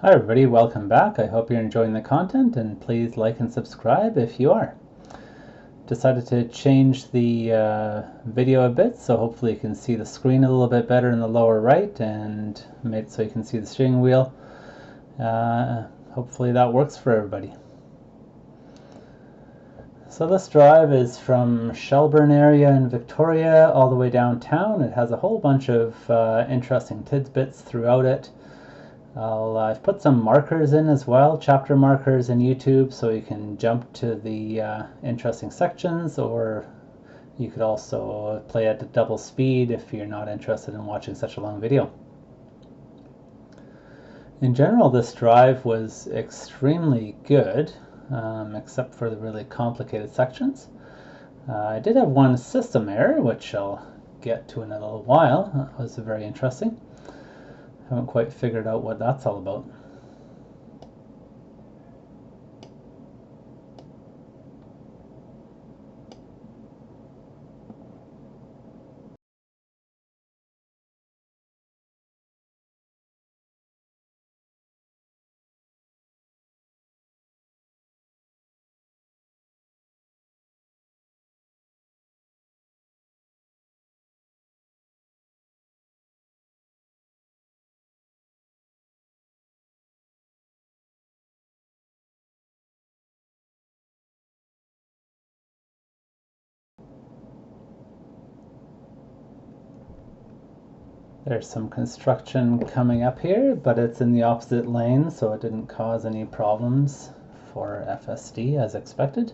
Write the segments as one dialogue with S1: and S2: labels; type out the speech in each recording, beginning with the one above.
S1: Hi everybody, welcome back. I hope you're enjoying the content, and please like and subscribe if you are. Decided to change the video a bit, so hopefully you can see the screen a little bit better in the lower right, and made it so you can see the steering wheel. Hopefully that works for everybody. So this drive is from Shelburne area in Victoria all the way downtown. It has a whole bunch of interesting tidbits throughout it. I've put some markers in as well, chapter markers in YouTube, so you can jump to the interesting sections, or you could also play at double speed if you're not interested in watching such a long video. In general, this drive was extremely good, except for the really complicated sections. I did have one system error, which I'll get to in a little while. That was very interesting. Haven't quite figured out what that's all about. There's some construction coming up here, but it's in the opposite lane, so it didn't cause any problems for FSD as expected.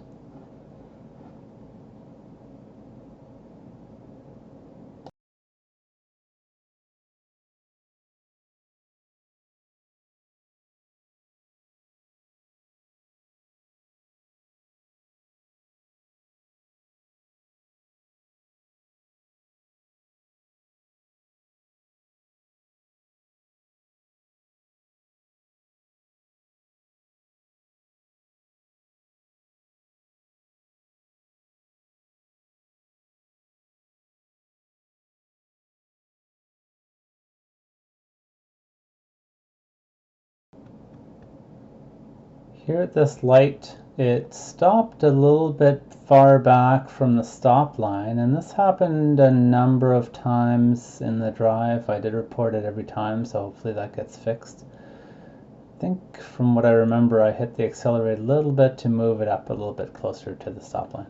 S1: Here at this light, it stopped a little bit far back from the stop line, and this happened a number of times in the drive. I did report it every time, so hopefully that gets fixed. I think from what I remember, I hit the accelerator a little bit to move it up a little bit closer to the stop line.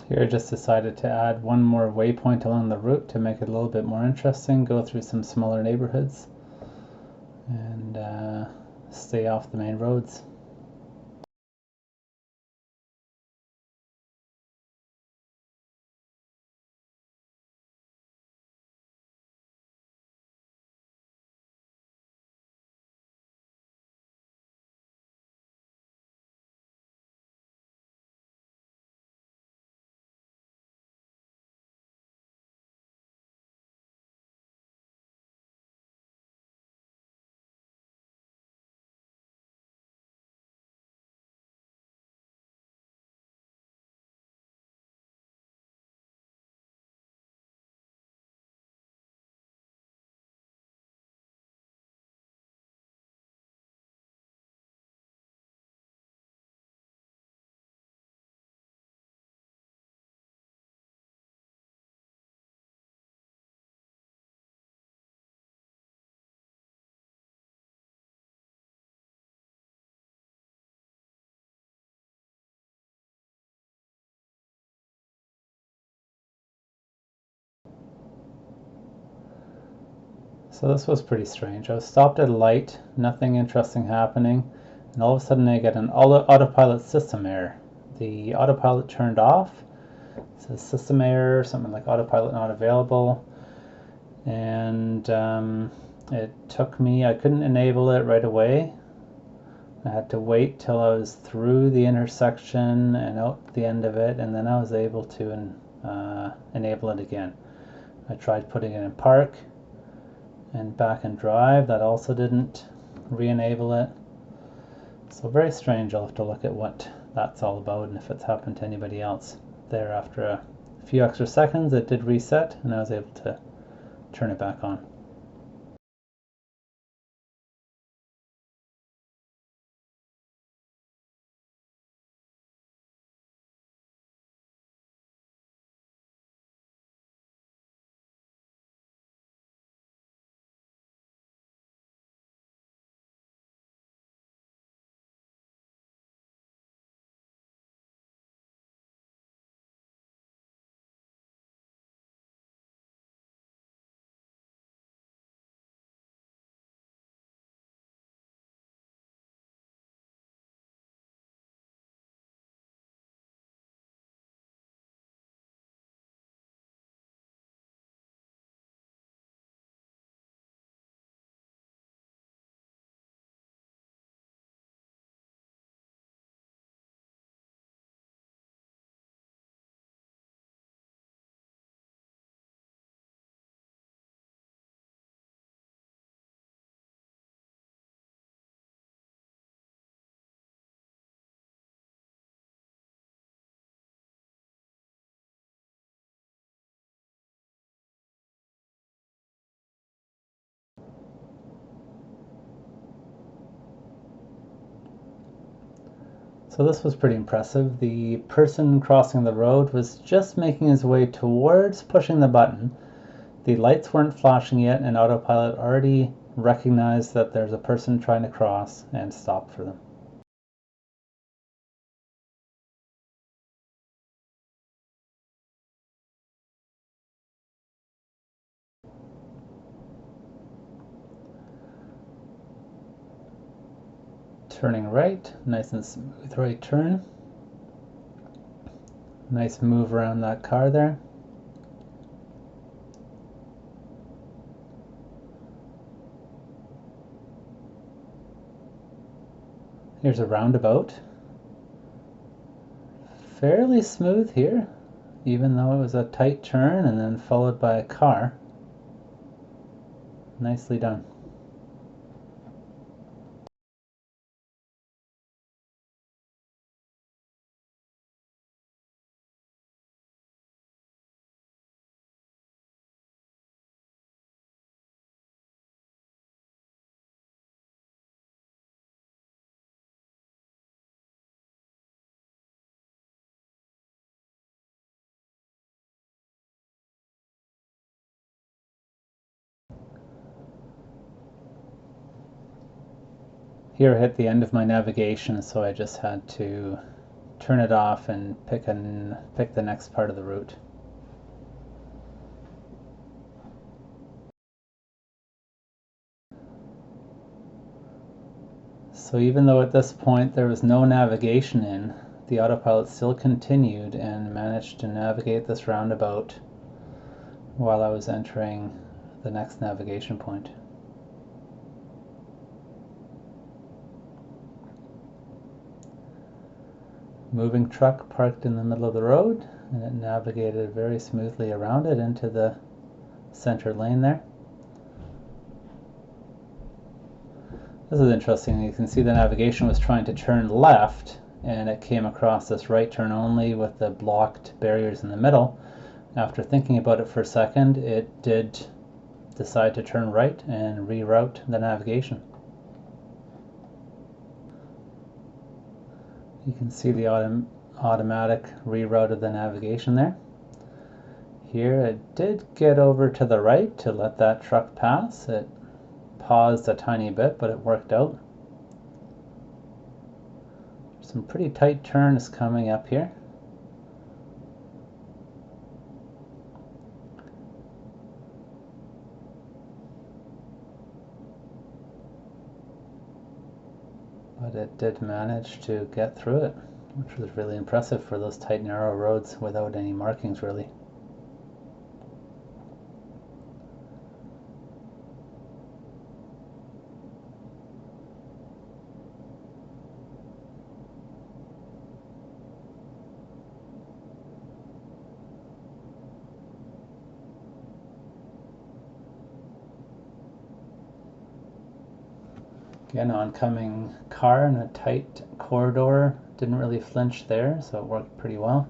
S1: Here I just decided to add one more waypoint along the route to make it a little bit more interesting, go through some smaller neighborhoods, and stay off the main roads. So this was pretty strange. I was stopped at a light, nothing interesting happening, and all of a sudden I get an autopilot system error. The autopilot turned off. It says system error, something like autopilot not available, and it took me, I couldn't enable it right away. I had to wait till I was through the intersection and out the end of it, and then I was able to enable it again. I tried putting it in park and back and drive. That also didn't re-enable it. So very strange. I'll have to look at what that's all about and if it's happened to anybody else. There, after a few extra seconds, it did reset and I was able to turn it back on. So this was pretty impressive. The person crossing the road was just making his way towards pushing the button. The lights weren't flashing yet, and Autopilot already recognized that there's a person trying to cross and stopped for them. Turning right, nice and smooth right turn. Nice move around that car there. Here's a roundabout. Fairly smooth here, even though it was a tight turn and then followed by a car. Nicely done. Here I hit the end of my navigation, so I just had to turn it off and pick the next part of the route. So even though at this point there was no navigation in, the autopilot still continued and managed to navigate this roundabout while I was entering the next navigation point. Moving truck parked in the middle of the road, and it navigated very smoothly around it into the center lane there. This is interesting. You can see the navigation was trying to turn left, and it came across this right turn only with the blocked barriers in the middle. After thinking about it for a second, it did decide to turn right and reroute the navigation. You can see the automatic reroute of the navigation there. Here it did get over to the right to let that truck pass. It paused a tiny bit, but it worked out. Some pretty tight turns coming up here. But it did manage to get through it, which was really impressive for those tight, narrow roads without any markings, really. Again, oncoming car in a tight corridor, didn't really flinch there, so it worked pretty well.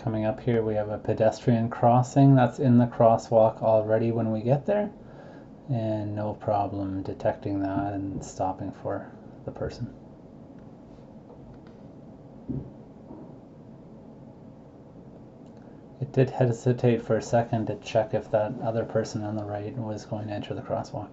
S1: Coming up here, we have a pedestrian crossing that's in the crosswalk already when we get there, and no problem detecting that and stopping for the person. It did hesitate for a second to check if that other person on the right was going to enter the crosswalk.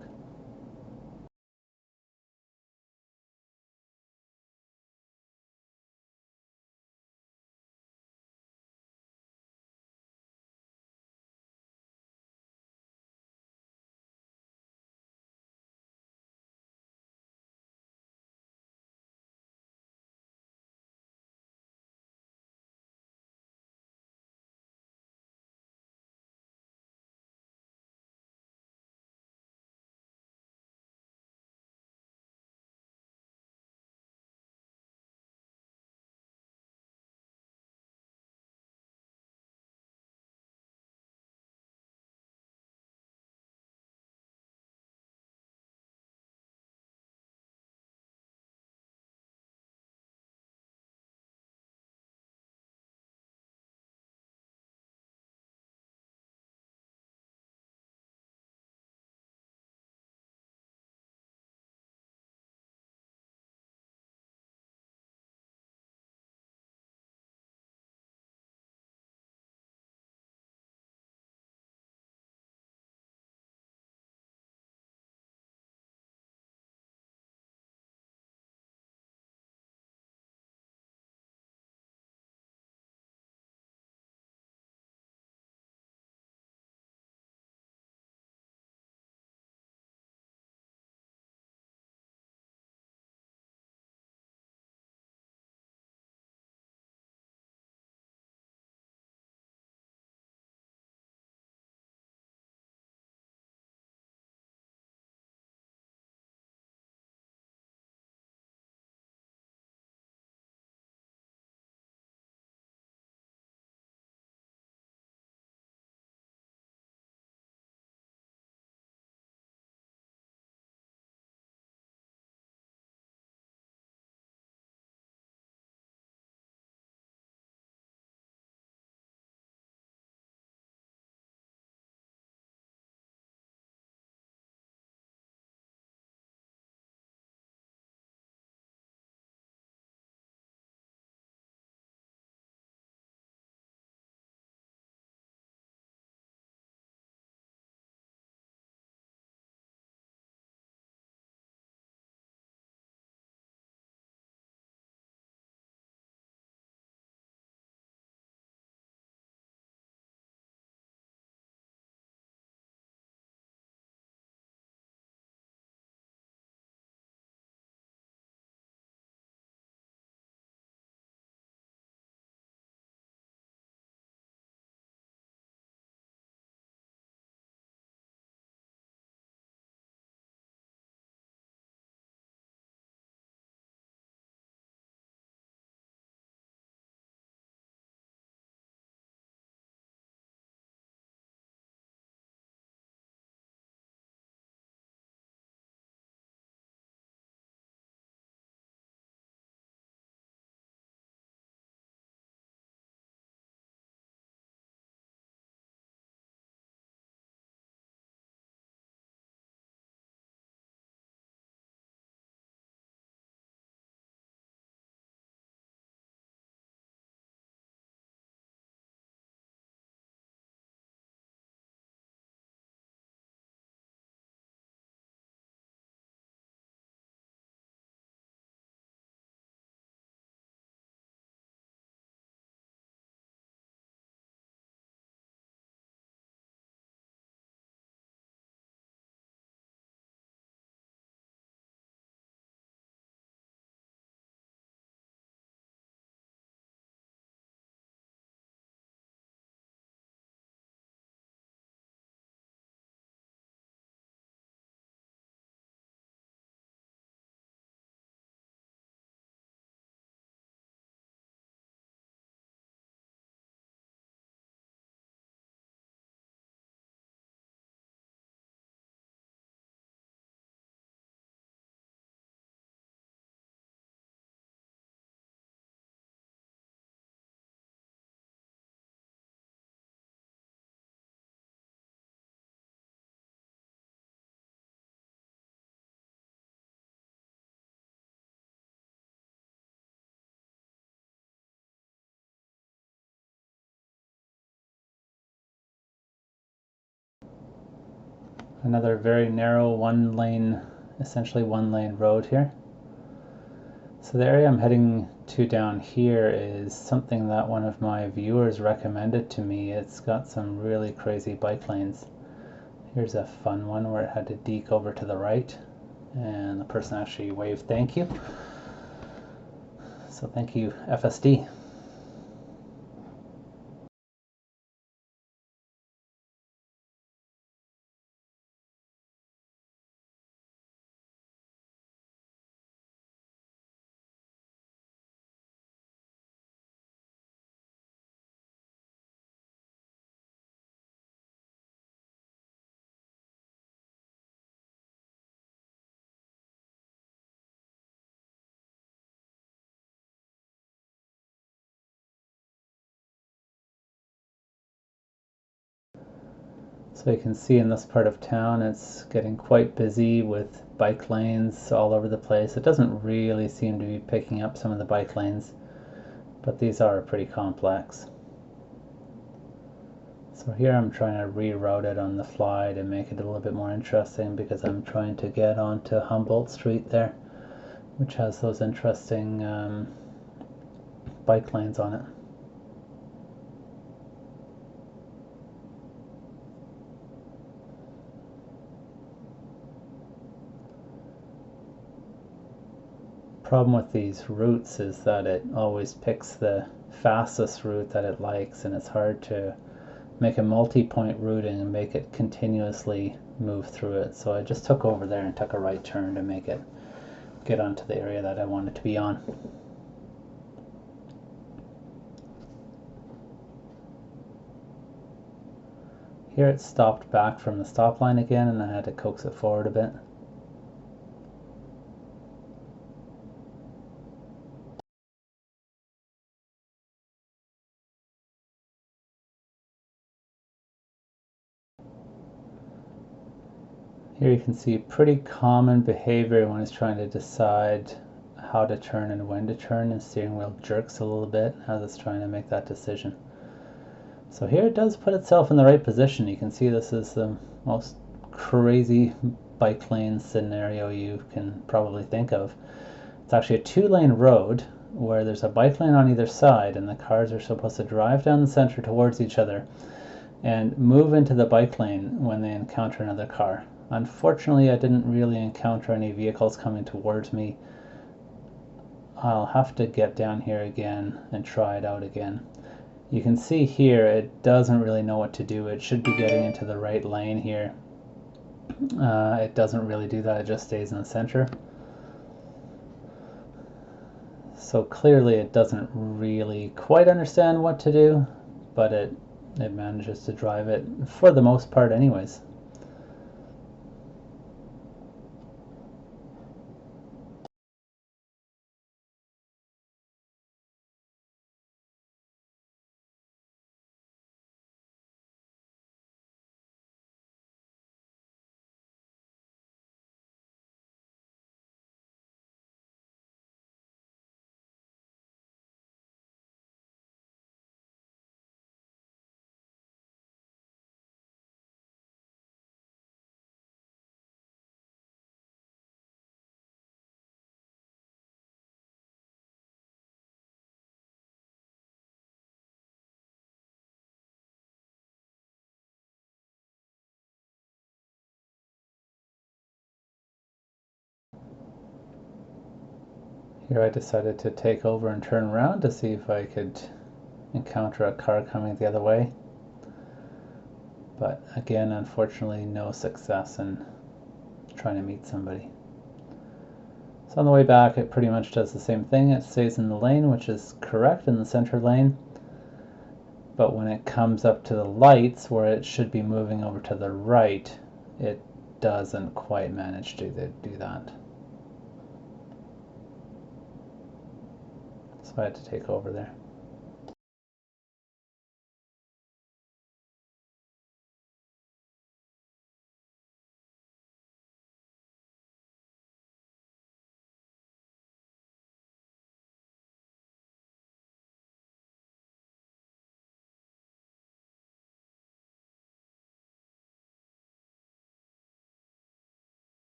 S1: Another very narrow essentially one lane road here. So the area I'm heading to down here is something that one of my viewers recommended to me. It's got some really crazy bike lanes. Here's a fun one where it had to deke over to the right, and the person actually waved thank you. So thank you, FSD. So you can see in this part of town it's getting quite busy with bike lanes all over the place. It doesn't really seem to be picking up some of the bike lanes, but these are pretty complex. So here I'm trying to reroute it on the fly to make it a little bit more interesting, because I'm trying to get onto Humboldt Street there, which has those interesting bike lanes on it. Problem with these routes is that it always picks the fastest route that it likes, and it's hard to make a multi-point routing and make it continuously move through it. So I just took over there and took a right turn to make it get onto the area that I wanted to be on. Here it stopped back from the stop line again, and I had to coax it forward a bit. Here you can see pretty common behavior when it's trying to decide how to turn and when to turn. The steering wheel jerks a little bit as it's trying to make that decision. So here it does put itself in the right position. You can see this is the most crazy bike lane scenario you can probably think of. It's actually a two-lane road where there's a bike lane on either side, and the cars are supposed to drive down the center towards each other and move into the bike lane when they encounter another car. Unfortunately, I didn't really encounter any vehicles coming towards me. I'll have to get down here again and try it out again. You can see here it doesn't really know what to do. It should be getting into the right lane here. It doesn't really do that, it just stays in the center. So clearly it doesn't really quite understand what to do, but it manages to drive it for the most part anyways. Here I decided to take over and turn around to see if I could encounter a car coming the other way. But again, unfortunately, no success in trying to meet somebody. So on the way back, it pretty much does the same thing. It stays in the lane, which is correct, in the center lane. But when it comes up to the lights, where it should be moving over to the right, it doesn't quite manage to do that. So I had to take over there.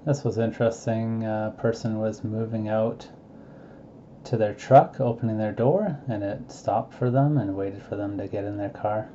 S1: This was interesting. A person was moving out to their truck, opening their door, and it stopped for them and waited for them to get in their car.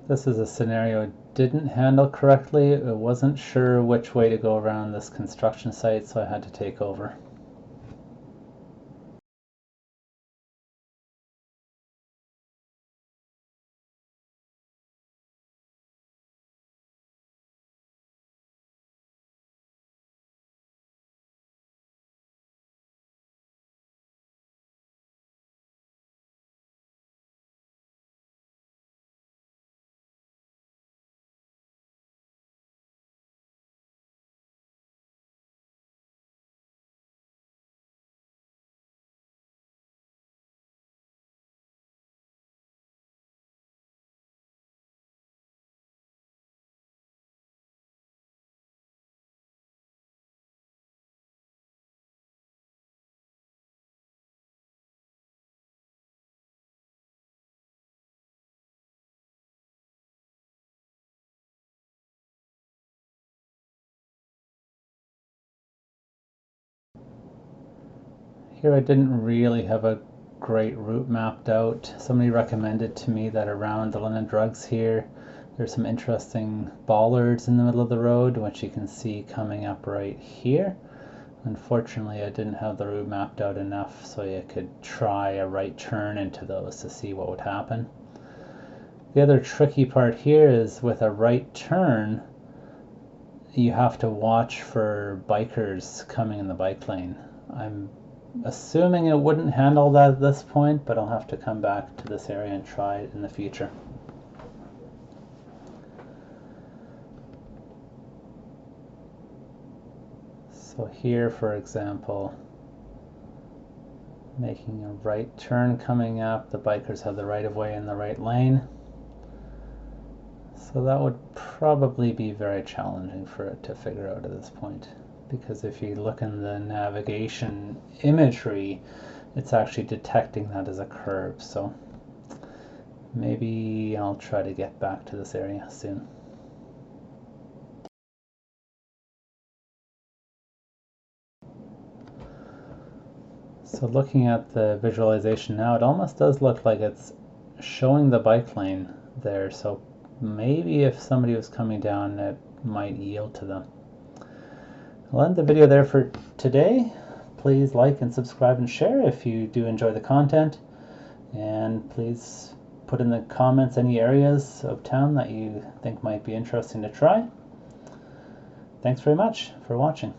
S1: This is a scenario it didn't handle correctly. It wasn't sure which way to go around this construction site, so I had to take over. Here I didn't really have a great route mapped out. Somebody recommended to me that around the London Drugs here, there's some interesting bollards in the middle of the road, which you can see coming up right here. Unfortunately, I didn't have the route mapped out enough so you could try a right turn into those to see what would happen. The other tricky part here is with a right turn, you have to watch for bikers coming in the bike lane. I'm assuming it wouldn't handle that at this point, but I'll have to come back to this area and try it in the future. So here, for example, making a right turn coming up, the bikers have the right of way in the right lane. So that would probably be very challenging for it to figure out at this point, because if you look in the navigation imagery, it's actually detecting that as a curve. So maybe I'll try to get back to this area soon. So looking at the visualization now, it almost does look like it's showing the bike lane there. So maybe if somebody was coming down, it might yield to them. I'll end the video there for today. Please like and subscribe and share if you do enjoy the content. And please put in the comments any areas of town that you think might be interesting to try. Thanks very much for watching.